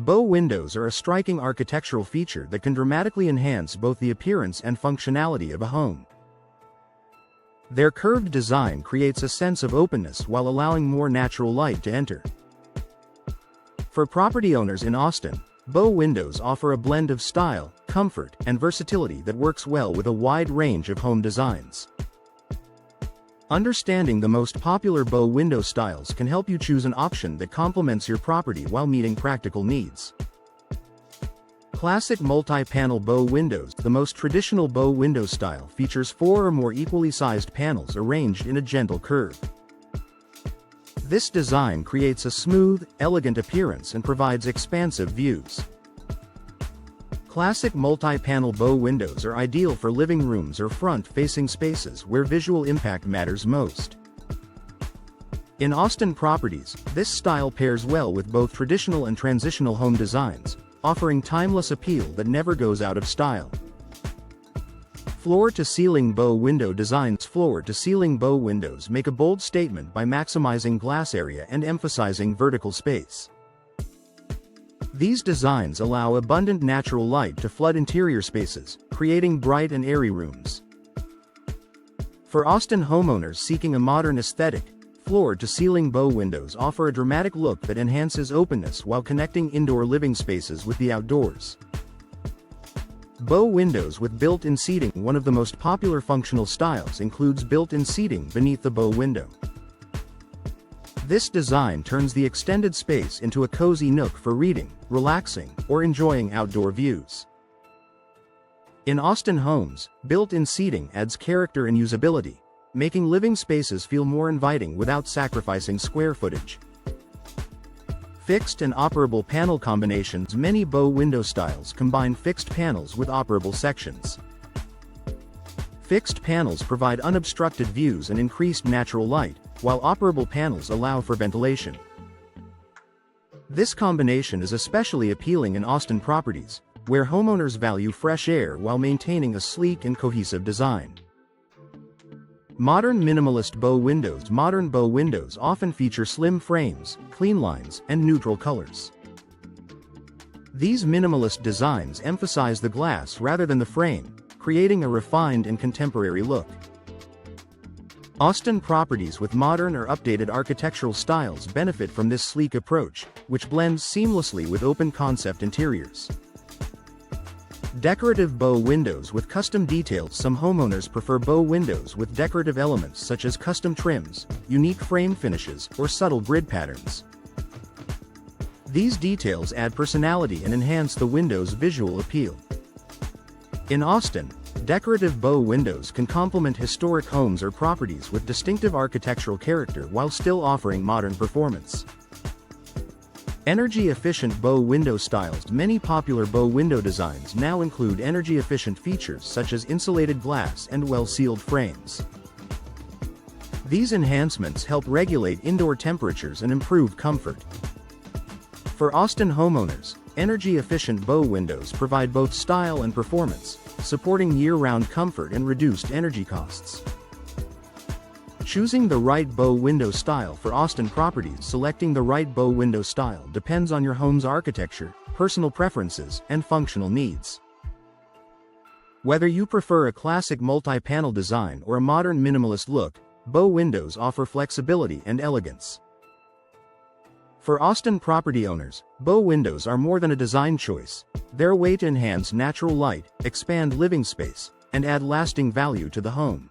Bow windows are a striking architectural feature that can dramatically enhance both the appearance and functionality of a home. Their curved design creates a sense of openness while allowing more natural light to enter. For property owners in Austin, bow windows offer a blend of style, comfort, and versatility that works well with a wide range of home designs. Understanding the most popular bow window styles can help you choose an option that complements your property while meeting practical needs. Classic multi-panel bow windows. The most traditional bow window style features 4 or more equally sized panels arranged in a gentle curve. This design creates a smooth, elegant appearance and provides expansive views. Classic multi-panel bow windows are ideal for living rooms or front-facing spaces where visual impact matters most. In Austin properties, this style pairs well with both traditional and transitional home designs, offering timeless appeal that never goes out of style. Floor-to-ceiling bow window designs. Floor-to-ceiling bow windows make a bold statement by maximizing glass area and emphasizing vertical space. These designs allow abundant natural light to flood interior spaces, creating bright and airy rooms. For Austin homeowners seeking a modern aesthetic, floor-to-ceiling bow windows offer a dramatic look that enhances openness while connecting indoor living spaces with the outdoors. Bow windows with built-in seating. One of the most popular functional styles includes built-in seating beneath the bow window. This design turns the extended space into a cozy nook for reading, relaxing, or enjoying outdoor views. In Austin homes, built-in seating adds character and usability, making living spaces feel more inviting without sacrificing square footage. Fixed and operable panel combinations. Many bow window styles combine fixed panels with operable sections. Fixed panels provide unobstructed views and increased natural light, while operable panels allow for ventilation. This combination is especially appealing in Austin properties, where homeowners value fresh air while maintaining a sleek and cohesive design. Modern minimalist bow windows. Modern bow windows often feature slim frames, clean lines, and neutral colors. These minimalist designs emphasize the glass rather than the frame, creating a refined and contemporary look. Austin properties with modern or updated architectural styles benefit from this sleek approach, which blends seamlessly with open-concept interiors. Decorative bow windows with custom details. Some homeowners prefer bow windows with decorative elements such as custom trims, unique frame finishes, or subtle grid patterns. These details add personality and enhance the window's visual appeal. In Austin, decorative bow windows can complement historic homes or properties with distinctive architectural character while still offering modern performance. Energy-efficient bow window styles. Many popular bow window designs now include energy-efficient features such as insulated glass and well-sealed frames. These enhancements help regulate indoor temperatures and improve comfort. For Austin homeowners, energy-efficient bow windows provide both style and performance, supporting year-round comfort and reduced energy costs. Choosing the right bow window style for Austin properties. Selecting the right bow window style depends on your home's architecture, personal preferences, and functional needs. Whether you prefer a classic multi-panel design or a modern minimalist look, bow windows offer flexibility and elegance. For Austin property owners, bow windows are more than a design choice. They're a way to enhance natural light, expand living space, and add lasting value to the home.